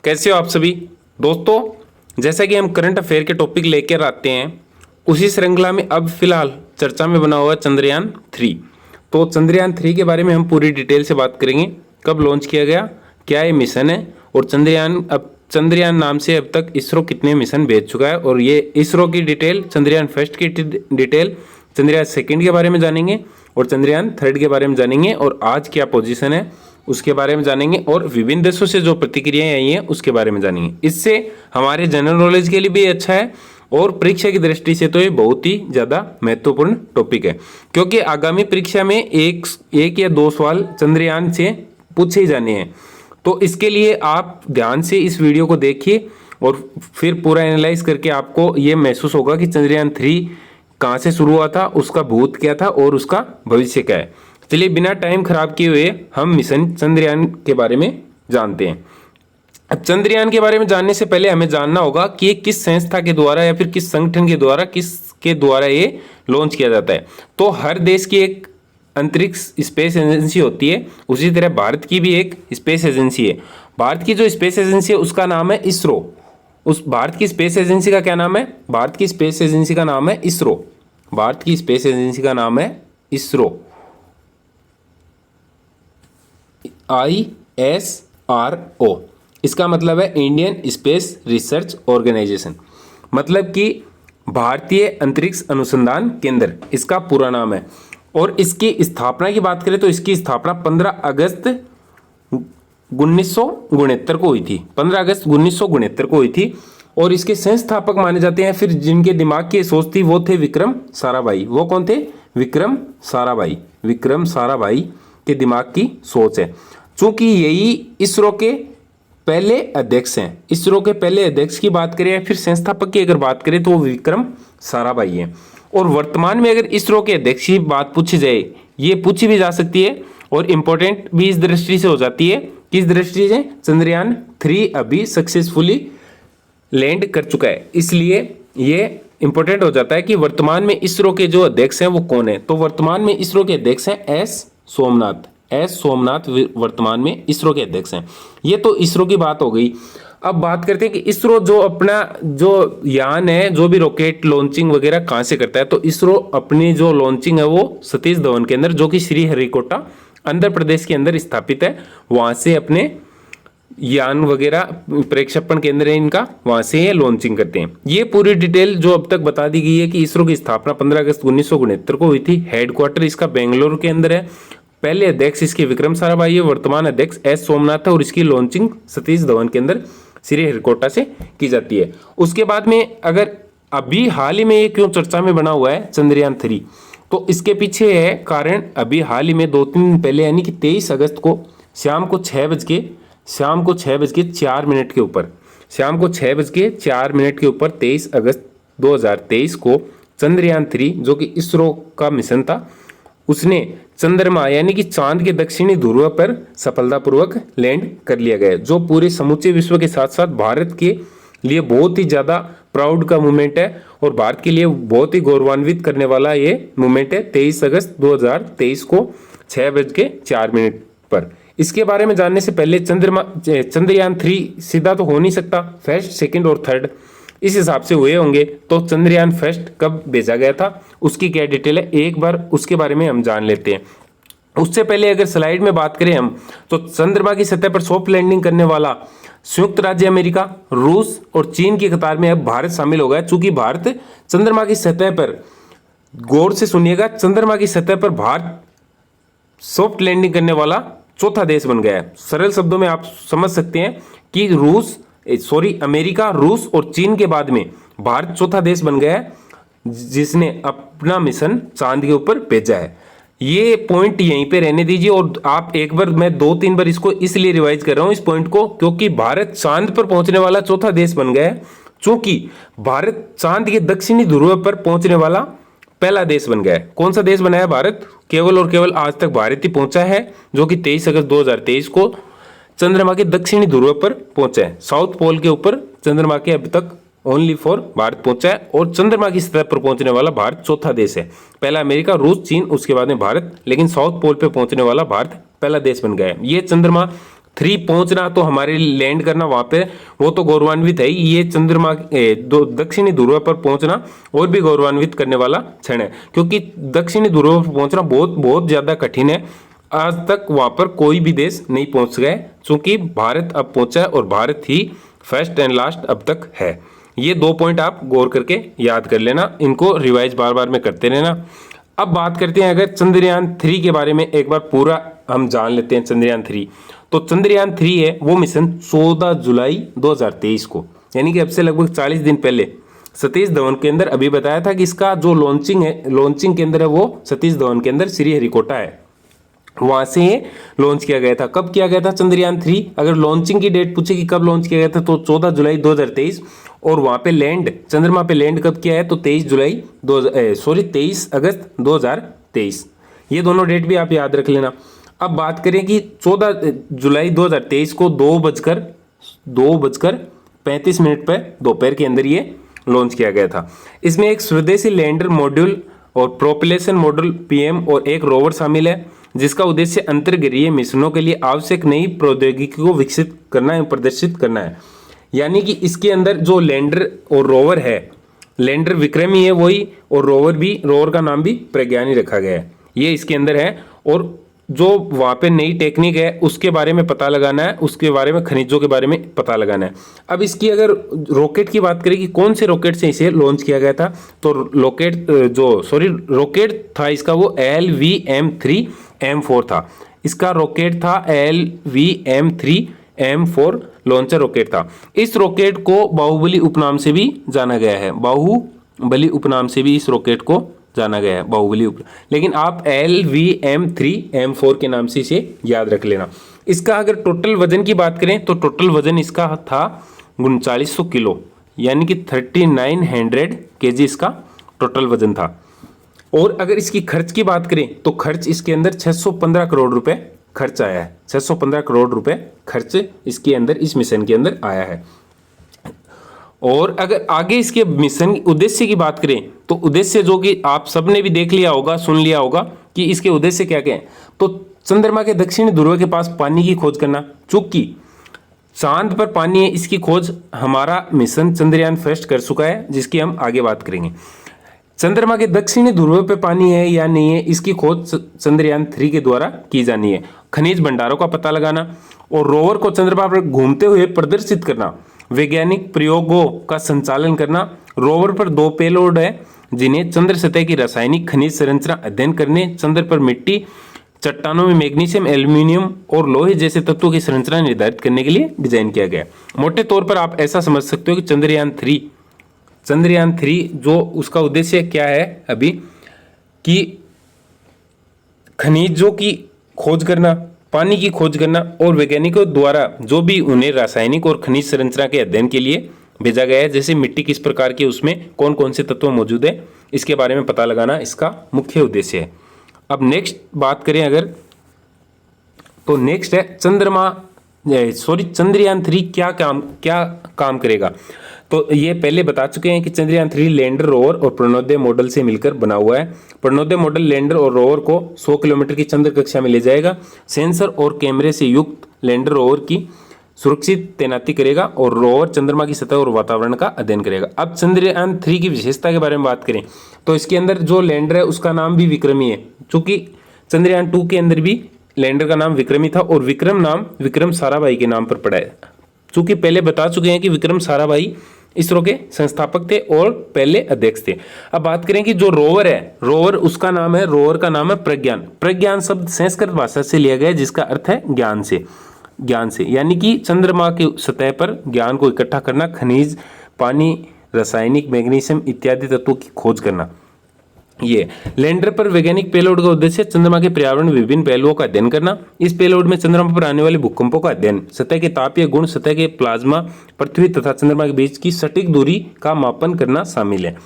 कैसे हो आप सभी दोस्तों। जैसा कि हम करंट अफेयर के टॉपिक लेकर आते हैं, उसी श्रृंखला में अब फिलहाल चर्चा में बना हुआ चंद्रयान 3। तो चंद्रयान 3 के बारे में हम पूरी डिटेल से बात करेंगे। कब लॉन्च किया गया, क्या ये मिशन है, और चंद्रयान नाम से अब तक इसरो कितने मिशन भेज चुका है, और ये इसरो की डिटेल, चंद्रयान फर्स्ट की डिटेल, चंद्रयान सेकंड के बारे में जानेंगे और चंद्रयान थर्ड के बारे में जानेंगे, और आज क्या पोजीशन है उसके बारे में जानेंगे, और विभिन्न देशों से जो प्रतिक्रियाएं आई हैं उसके बारे में जानेंगे। इससे हमारे जनरल नॉलेज के लिए भी अच्छा है और परीक्षा की दृष्टि से तो ये बहुत ही ज़्यादा महत्वपूर्ण टॉपिक है, क्योंकि आगामी परीक्षा में एक या दो सवाल चंद्रयान से पूछे ही जाने हैं। तो इसके लिए आप ध्यान से इस वीडियो को देखिए और फिर पूरा एनालाइज करके आपको ये महसूस होगा कि चंद्रयान 3 कहाँ से शुरू हुआ था, उसका भूत क्या था और उसका भविष्य क्या है। चलिए बिना टाइम खराब किए हुए हम मिशन चंद्रयान के बारे में जानते हैं। अब चंद्रयान के बारे में जानने से पहले हमें जानना होगा कि ये किस संस्था के द्वारा या फिर किस संगठन के द्वारा किसके द्वारा ये लॉन्च किया जाता है। तो हर देश की एक अंतरिक्ष स्पेस एजेंसी होती है, उसी तरह भारत की भी एक स्पेस एजेंसी है। भारत की जो स्पेस एजेंसी है उसका नाम है इसरो। उस भारत की स्पेस एजेंसी का क्या नाम है? भारत की स्पेस एजेंसी का नाम है इसरो। भारत की स्पेस एजेंसी का नाम है इसरो, ISRO। इसका मतलब है इंडियन स्पेस रिसर्च ऑर्गेनाइजेशन, मतलब कि भारतीय अंतरिक्ष अनुसंधान केंद्र इसका पूरा नाम है। और इसकी स्थापना की बात करें तो इसकी स्थापना 15 अगस्त 1969 को हुई थी। 15 अगस्त 1969 को हुई थी। और इसके संस्थापक माने जाते हैं, फिर जिनके दिमाग की सोच थी वो थे विक्रम साराभाई। वो कौन थे? विक्रम साराभाई। विक्रम साराभाई के दिमाग की सोच है, चूंकि यही इसरो के पहले अध्यक्ष हैं। इसरो के पहले अध्यक्ष की बात करें या फिर संस्थापक की अगर बात करें तो वो विक्रम साराभाई हैं। और वर्तमान में अगर इसरो के अध्यक्ष की बात पूछी जाए, ये पूछी भी जा सकती है और इंपॉर्टेंट भी इस दृष्टि से हो जाती है। किस दृष्टि से? चंद्रयान 3 अभी सक्सेसफुली लैंड कर चुका है, इसलिए ये इंपॉर्टेंट हो जाता है कि वर्तमान में इसरो के जो अध्यक्ष हैं वो कौन है। तो वर्तमान में इसरो के अध्यक्ष हैं एस सोमनाथ वर्तमान में इसरो के अध्यक्ष हैं। ये तो इसरो की बात हो गई। अब बात करते हैं कि इसरो जो अपना जो यान है, जो भी रॉकेट लॉन्चिंग वगैरह कहाँ से करता है, तो इसरो अपनी जो लॉन्चिंग है वो सतीश धवन के अंदर, जो कि श्रीहरिकोटा आंध्र प्रदेश के अंदर स्थापित है, वहां से अपने यान वगैरह प्रक्षेपण केंद्र है इनका, वहां से ये लॉन्चिंग करते हैं। ये पूरी डिटेल जो अब तक बता दी गई है कि इसरो की स्थापना 15 अगस्त 1969 को हुई थी। हेडक्वार्टर इसका बेंगलुरु के अंदर है। पहले अध्यक्ष इसके विक्रम साराभाई है, वर्तमान अध्यक्ष एस सोमनाथ है, और इसकी लॉन्चिंग सतीश धवन के अंदर श्रीहरिकोटा से की जाती है। उसके बाद में अगर अभी हाल ही में ये क्यों चर्चा में बना हुआ है चंद्रयान 3, तो इसके पीछे है कारण। अभी हाल ही में 2-3 दिन पहले यानी कि 23 अगस्त को शाम को 6:04 के ऊपर 23 अगस्त 2023 को चंद्रयान 3 जो कि इसरो का मिशन था, उसने चंद्रमा यानी कि चांद के दक्षिणी ध्रुव पर सफलतापूर्वक लैंड कर लिया गया, जो पूरे समूचे विश्व के साथ साथ भारत के लिए बहुत ही ज्यादा प्राउड का मूवमेंट है और भारत के लिए बहुत ही गौरवान्वित करने वाला ये मूवमेंट है। 23 अगस्त 2023 को 6:04 पर। इसके बारे में जानने से पहले चंद्रयान 3 सीधा तो हो नहीं सकता, फर्स्ट, सेकंड और थर्ड इस हिसाब से हुए होंगे। तो चंद्रयान फर्स्ट कब भेजा गया था, उसकी क्या डिटेल है, एक बार उसके बारे में हम जान लेते हैं। उससे पहले अगर स्लाइड में बात करें हम, तो चंद्रमा की सतह पर सॉफ्ट लैंडिंग करने वाला संयुक्त राज्य अमेरिका, रूस और चीन की कतार में अब भारत शामिल हो गया। चूंकि भारत चंद्रमा की सतह पर, गौर से सुनिएगा, चंद्रमा की सतह पर भारत सॉफ्ट लैंडिंग करने वाला चौथा देश बन गया है। सरल शब्दों में आप समझ सकते हैं कि अमेरिका, रूस और चीन के बाद में भारत चौथा देश बन गया है जिसने अपना मिशन चांद के ऊपर भेजा है। ये पॉइंट यहीं पे रहने दीजिए और आप एक बार, मैं 2-3 बार इसको इसलिए रिवाइज कर रहा हूं इस पॉइंट को, क्योंकि भारत चांद पर पहुंचने वाला चौथा देश बन गया है, चूंकि भारत चांद के दक्षिणी ध्रुव पर पहुंचने वाला पहला देश बन गया है। कौन सा देश बनाया? भारत। केवल और केवल आज तक भारत ही पहुंचा है, जो कि 23 अगस्त 2023 को चंद्रमा के दक्षिणी ध्रुव पर पहुंचा है। साउथ पोल के ऊपर चंद्रमा के अभी तक ओनली फॉर भारत पहुंचा है और चंद्रमा की सतह पर पहुंचने वाला भारत चौथा देश है। पहला अमेरिका, रूस, चीन, उसके बाद में भारत, लेकिन साउथ पोल पे पहुंचने वाला भारत पहला देश बन गया है। ये चंद्रमा 3 पहुंचना तो हमारे लैंड करना वहां पे, वो तो गौरवान्वित है ही। ये चंद्रमा दक्षिणी ध्रुव पर पहुंचना और भी गौरवान्वित करने वाला क्षण है, क्योंकि दक्षिणी ध्रुव पर पहुंचना बहुत बहुत ज्यादा कठिन है। आज तक वहां पर कोई भी देश नहीं पहुंच गए, क्योंकि भारत अब पहुंचा है और भारत ही फर्स्ट एंड लास्ट अब तक है। ये 2 पॉइंट आप गौर करके याद कर लेना, इनको रिवाइज बार बार में करते रहना। अब बात करते हैं अगर चंद्रयान 3 के बारे में, एक बार पूरा हम जान लेते हैं चंद्रयान 3। तो चंद्रयान 3 है वो मिशन 14 जुलाई 2023 को, यानी कि अब से लगभग 40 दिन पहले सतीश धवन के अंदर, अभी बताया था कि इसका जो लॉन्चिंग है, लॉन्चिंग केंद्र है वो सतीश धवन के अंदर श्रीहरिकोटा है, वहां से लॉन्च किया गया था। कब किया गया था चंद्रयान 3? अगर लॉन्चिंग की डेट पूछे कि कब लॉन्च किया गया था तो 14 जुलाई 2023, और वहां पे लैंड, चंद्रमा पे लैंड कब किया है तो 23 अगस्त 2023। ये दोनों डेट भी आप याद रख लेना। अब बात करें कि 14 जुलाई 2023 को 2:35 पर दोपहर के अंदर ये लॉन्च किया गया था। इसमें एक स्वदेशी लैंडर मॉड्यूल और प्रोपल्शन मॉड्यूल पीएम और एक रोवर शामिल है, जिसका उद्देश्य अंतर्गृहीय मिशनों के लिए आवश्यक नई प्रौद्योगिकी को विकसित करना एवं प्रदर्शित करना है। यानी कि इसके अंदर जो लैंडर और रोवर है, लैंडर विक्रमी है वही, और रोवर भी, रोवर का नाम भी प्रज्ञानी रखा गया है, ये इसके अंदर है। और जो वहाँ पे नई टेक्निक है उसके बारे में पता लगाना है, उसके बारे में, खनिजों के बारे में पता लगाना है। अब इसकी अगर रॉकेट की बात करें कि कौन से रॉकेट से इसे लॉन्च किया गया था, तो रॉकेट था इसका वो LVM-3M4 था। इसका रॉकेट था LVM-3M4 लॉन्चर रॉकेट था। इस रॉकेट को बाहुबली उपनाम से भी जाना गया है, बाहुबली उपनाम से भी इस रॉकेट को जाना गया है, बाहुबली उप, लेकिन आप LVM-3M4 के नाम से इसे याद रख लेना। इसका अगर टोटल वजन की बात करें तो टोटल वजन इसका था 3900 किलो, यानी कि 3900 kg इसका टोटल वजन था। और अगर इसकी खर्च की बात करें तो खर्च इसके अंदर 615 करोड़ रुपए खर्च आया है। 615 करोड़ रुपए खर्च इसके अंदर, इस मिशन के अंदर आया है। और अगर आगे इसके मिशन उद्देश्य की बात करें तो उद्देश्य जो कि आप सबने भी देख लिया होगा, सुन लिया होगा कि इसके उद्देश्य क्या क्या है। तो चंद्रमा के दक्षिणी ध्रुव के पास पानी की खोज करना, चूंकि चांद पर पानी है, इसकी खोज हमारा मिशन चंद्रयान फर्स्ट कर चुका है, जिसकी हम आगे बात करेंगे। चंद्रमा के दक्षिणी ध्रुव पे पानी है या नहीं है, इसकी खोज चंद्रयान 3 के द्वारा की जानी है। खनिज भंडारों का पता लगाना और रोवर को चंद्रमा पर घूमते हुए प्रदर्शित करना, वैज्ञानिक प्रयोगों का संचालन करना। रोवर पर 2 पेलोड है जिन्हें चंद्र सतह की रासायनिक खनिज संरचना अध्ययन करने, चंद्र पर मिट्टी, चट्टानों में मैग्नीशियम, एल्यूमिनियम और लोहे जैसे तत्वों की संरचना निर्धारित करने के लिए डिजाइन किया गया। मोटे तौर पर आप ऐसा समझ सकते हो कि चंद्रयान 3 जो उसका उद्देश्य क्या है अभी, कि खनिजों की खोज करना, पानी की खोज करना और वैज्ञानिकों द्वारा जो भी उन्हें रासायनिक और खनिज संरचना के अध्ययन के लिए भेजा गया है, जैसे मिट्टी किस प्रकार की, उसमें कौन कौन से तत्व मौजूद है, इसके बारे में पता लगाना इसका मुख्य उद्देश्य है। अब नेक्स्ट बात करें अगर, तो नेक्स्ट है चंद्रयान 3 क्या काम करेगा। तो ये पहले बता चुके हैं कि चंद्रयान 3 लैंडर, रोवर और प्रणोदय मॉडल से मिलकर बना हुआ है। प्रणोदय मॉडल लैंडर और रोवर को 100 किलोमीटर की चंद्र कक्षा में ले जाएगा। सेंसर और कैमरे से युक्त लैंडर रोवर की सुरक्षित तैनाती करेगा और रोवर चंद्रमा की सतह और वातावरण का अध्ययन करेगा। अब चंद्रयान 3 की विशेषता के बारे में बात करें तो इसके अंदर जो लैंडर है उसका नाम भी विक्रमी है, चूंकि चंद्रयान 2 के अंदर भी लैंडर का नाम विक्रमी था और विक्रम नाम विक्रम साराभाई के नाम पर पड़ा है। चूंकि पहले बता चुके हैं कि विक्रम साराभाई इसरो के संस्थापक थे और पहले अध्यक्ष थे। अब बात करें कि जो रोवर है, रोवर का नाम है प्रज्ञान। प्रज्ञान शब्द संस्कृत भाषा से लिया गया है, जिसका अर्थ है ज्ञान से, यानी कि चंद्रमा की सतह पर ज्ञान को इकट्ठा करना, खनिज, पानी, रासायनिक, मैग्नीशियम इत्यादि तत्वों की खोज करना। ये लैंडर पर वैज्ञानिक पेलोड का उद्देश्य चंद्रमा के पर्यावरण विभिन्न पहलुओं का अध्ययन करना। इस पेलोड में चंद्रमा पर आने वाले भूकंपों का अध्ययन, सतह के तापीय गुण, सतह के प्लाज्मा, पृथ्वी तथा चंद्रमा के बीच की सटीक दूरी का मापन करना शामिल है।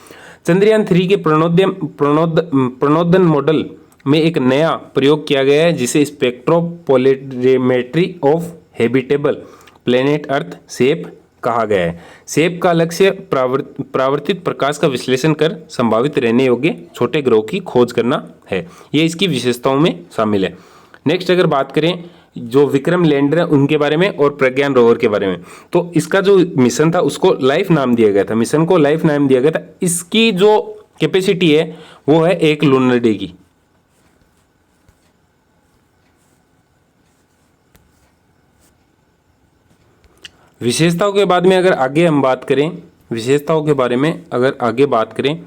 चंद्रयान 3 के प्रणोदन मॉडल में एक नया प्रयोग किया गया है, जिसे स्पेक्ट्रोपोलेरिमेट्री ऑफ हैबिटेबल प्लेनेट अर्थ सेप कहा गया है। सेप का लक्ष्य परावर्तित प्रकाश का विश्लेषण कर संभावित रहने योग्य छोटे ग्रहों की खोज करना है। ये इसकी विशेषताओं में शामिल है। नेक्स्ट अगर बात करें जो विक्रम लैंडर है उनके बारे में और प्रज्ञान रोवर के बारे में। तो इसका जो मिशन था उसको लाइफ नाम दिया गया था, मिशन को लाइफ नाम दिया गया था। इसकी जो कैपेसिटी है वो है 1 लूनर डे की। विशेषताओं के बाद में अगर आगे हम बात करें, विशेषताओं के बारे में अगर आगे बात करें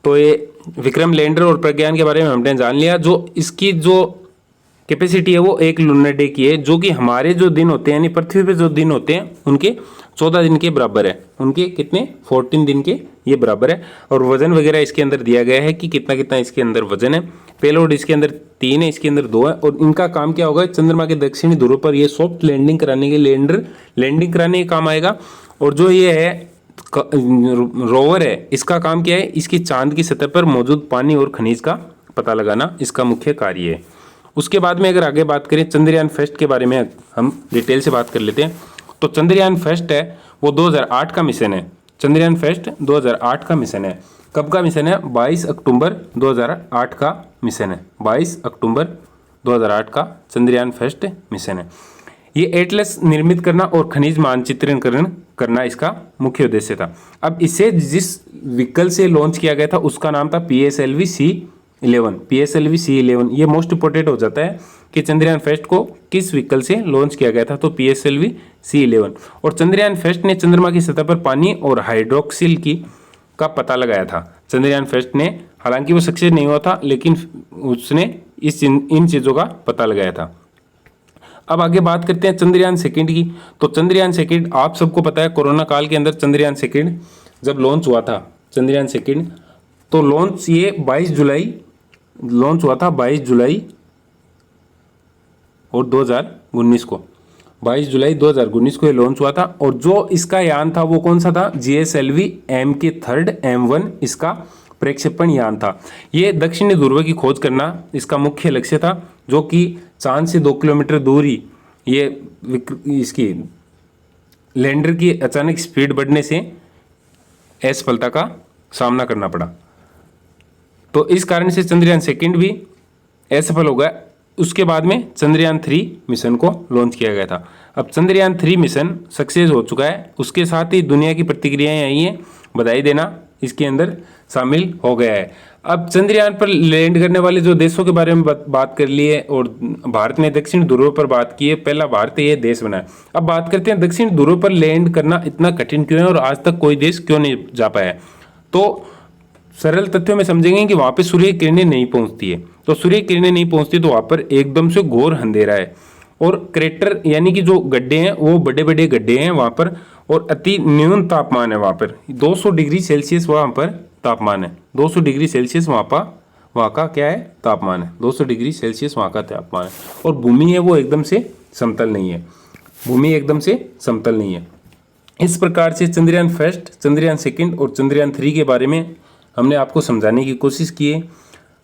तो ये विक्रम लैंडर और प्रज्ञान के बारे में हमने जान लिया। जो इसकी जो कैपेसिटी है वो 1 लूनर डे की है, जो कि हमारे जो दिन होते हैं यानी पृथ्वी पे जो दिन होते हैं उनके 14 दिन के बराबर है। उनके कितने 14 दिन के ये बराबर है। और वजन वगैरह इसके अंदर दिया गया है कि कितना कितना इसके अंदर वजन है। पेलोड इसके अंदर 3 है, इसके अंदर 2 है। और इनका काम क्या होगा, चंद्रमा के दक्षिणी ध्रुव पर ये सॉफ्ट लैंडिंग कराने के लैंडिंग कराने के काम आएगा। और जो ये है रोवर है, इसका काम क्या है, इसकी चांद की सतह पर मौजूद पानी और खनिज का पता लगाना इसका मुख्य कार्य है। उसके बाद में अगर आगे बात करें चंद्रयान फर्स्ट के बारे में हम डिटेल से बात कर लेते हैं। तो चंद्रयान फर्स्ट है वो 2008 का मिशन है। चंद्रयान फर्स्ट 2008 का मिशन है। कब का मिशन है, 22 अक्टूबर 2008 का मिशन है। 22 अक्टूबर 2008 का चंद्रयान फर्स्ट मिशन है। ये एटलस निर्मित करना और खनिज मानचित्रण करना इसका मुख्य उद्देश्य था। अब इसे जिस व्हीकल से लॉन्च किया गया था उसका नाम था PSLV C11। PSLV C11 ये मोस्ट इंपोर्टेंट हो जाता है कि चंद्रयान फर्स्ट को किस व्हीकल से लॉन्च किया गया था, तो PSLV C11। और चंद्रयान फर्स्ट ने चंद्रमा की सतह पर पानी और हाइड्रोक्सिल का पता लगाया था। चंद्रयान फर्स्ट ने, हालांकि वो सक्सेस नहीं हुआ था, लेकिन उसने इन चीज़ों का पता लगाया था। अब आगे बात करते हैं चंद्रयान सेकंड की। तो चंद्रयान सेकंड आप सबको पता है कोरोना काल के अंदर चंद्रयान सेकंड जब लॉन्च हुआ था, चंद्रयान सेकंड तो लॉन्च ये 22 जुलाई लॉन्च हुआ था, 22 जुलाई और 2019 को, 22 जुलाई 2019 को ये लॉन्च हुआ था। और जो इसका यान था वो कौन सा था, GSLV MK3 M1 इसका प्रक्षेपण यान था। ये दक्षिणी ध्रुव की खोज करना इसका मुख्य लक्ष्य था, जो कि चांद से 2 किलोमीटर दूरी ये इसकी लैंडर की अचानक स्पीड बढ़ने से असफलता का सामना करना पड़ा। तो इस कारण से चंद्रयान सेकंड भी असफल हो गया। उसके बाद में चंद्रयान 3 मिशन को लॉन्च किया गया था। अब चंद्रयान 3 मिशन सक्सेस हो चुका है। उसके साथ ही दुनिया की प्रतिक्रियाएं आई हैं, बधाई देना इसके अंदर शामिल हो गया है। अब चंद्रयान पर लैंड करने वाले जो देशों के बारे में बात कर ली है और भारत ने दक्षिण ध्रुव पर बात की है। पहला भारत ये देश बना है। अब बात करते हैं दक्षिण ध्रुव पर लैंड करना इतना कठिन क्यों है और आज तक कोई देश क्यों नहीं जा पाया है। तो सरल तथ्यों में समझेंगे कि वहाँ पे सूर्य किरणें नहीं पहुँचती है। तो सूर्य किरणें नहीं पहुँचती तो वहाँ पर एकदम से घोर अंधेरा है। और क्रेटर यानी कि जो गड्ढे हैं वो बड़े बड़े गड्ढे हैं वहाँ पर, और अति न्यून तापमान है वहाँ पर। 200 डिग्री सेल्सियस वहाँ पर तापमान है। 200 डिग्री सेल्सियस वहाँ का क्या है, तापमान है। 200 डिग्री सेल्सियस वहाँ का तापमान है। और भूमि है वो एकदम से समतल नहीं है। भूमि एकदम से समतल नहीं है। इस प्रकार से चंद्रयान फर्स्ट, चंद्रयान सेकंड और चंद्रयान 3 के बारे में हमने आपको समझाने की कोशिश की है।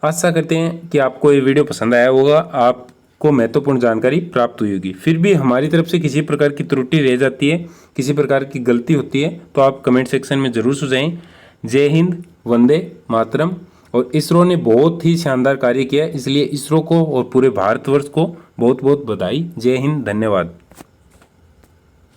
आशा करते हैं कि आपको ये वीडियो पसंद आया होगा, आपको महत्वपूर्ण जानकारी प्राप्त हुई होगी। फिर भी हमारी तरफ से किसी प्रकार की त्रुटि रह जाती है, किसी प्रकार की गलती होती है तो आप कमेंट सेक्शन में ज़रूर सुझाएं। जय हिंद, वंदे मातरम। और इसरो ने बहुत ही शानदार कार्य किया, इसलिए इसरो को और पूरे भारतवर्ष को बहुत बहुत बधाई। जय हिंद, धन्यवाद।